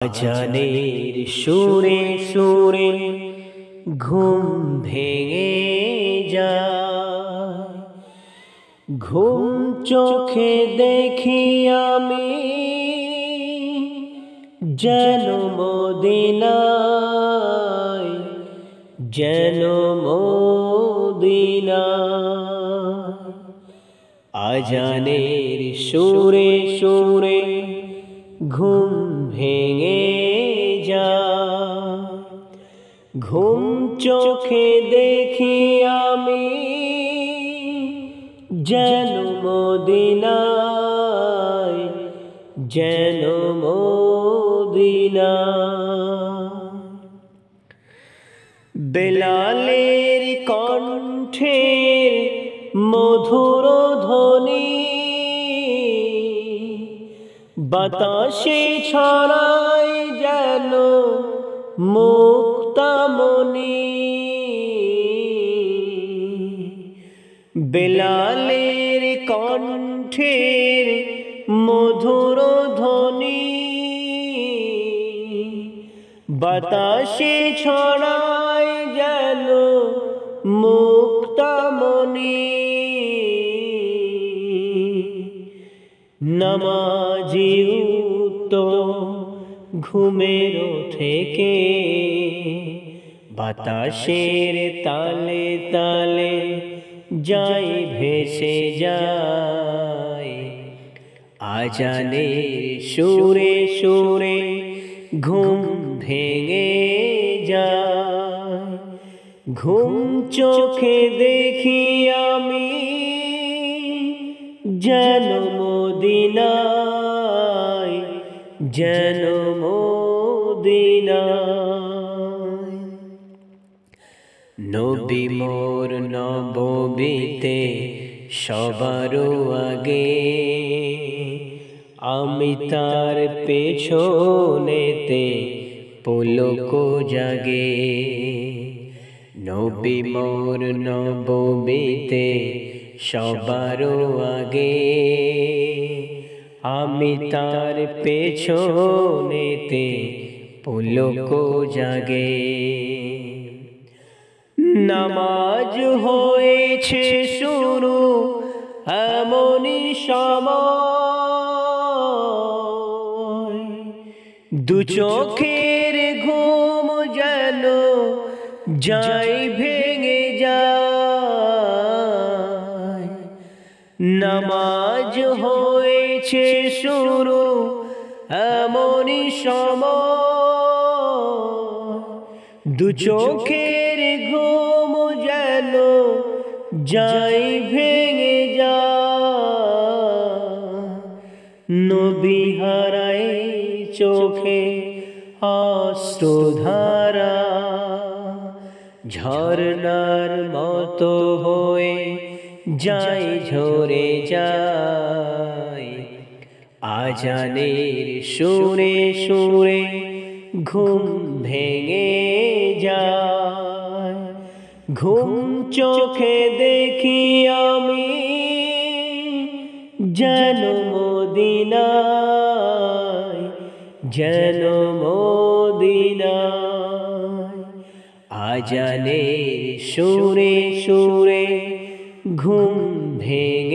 আজানের সুরে সুরে ঘুম ভেঙে যায়, ঘুম চোখে দেখি আমি যেন মদিনায়, যেন মদিনায়। আজানের সুরে সুরে ঘুম ভেঙে যায়, ঘুম চোখে দেখি আমি যেন মদিনায়, যেন মদিনায়। বেলালের কণ্ঠের মধুর ধ্বনি বাতাসে ছড়ায় যেন মুক্তামণি। বেলালের কণ্ঠের মধুর ধ্বনি বাতাসে ছড়ায় যেন মুক্তামণি। নামাজি উত্তম ঘুমের থেকে বাতাসের তালে তালে যায় ভেসে যায়। আজানের সুরে সুরে ঘুম ভেঙে যায়, ঘুম চোখে দেখি আমি যেন মদিনায়, যেন মদিনায়। নবী মোর নববীতে সবার আগে, আমি তার পেছনেতে পুলক জাগে। নবী মোর নববীতে সবার আগে, আমি তার পেছনেতে পুলক জাগে। নামাজ হয়েছে শুরু এমনই সময়, দু চোখের ঘুম যেন যায় ভেঙে যায়। নামাজ হয়েছে শুরু এমনই সময়, দু চোখের ঘুম যেন যায় ভেঙে যায়। নবী হারায় চোখে অশ্রুধারা, ঝরনার মতো হয়ে যায় ঝরে যায়। আজানের সুরে সুরে ঘুম ভেঙে যায়, ঘুম চোখে দেখি আমি যেন মদিনায়, যেন মদিনায়। আজানের সুরে সুরে ঘুম ভেঙে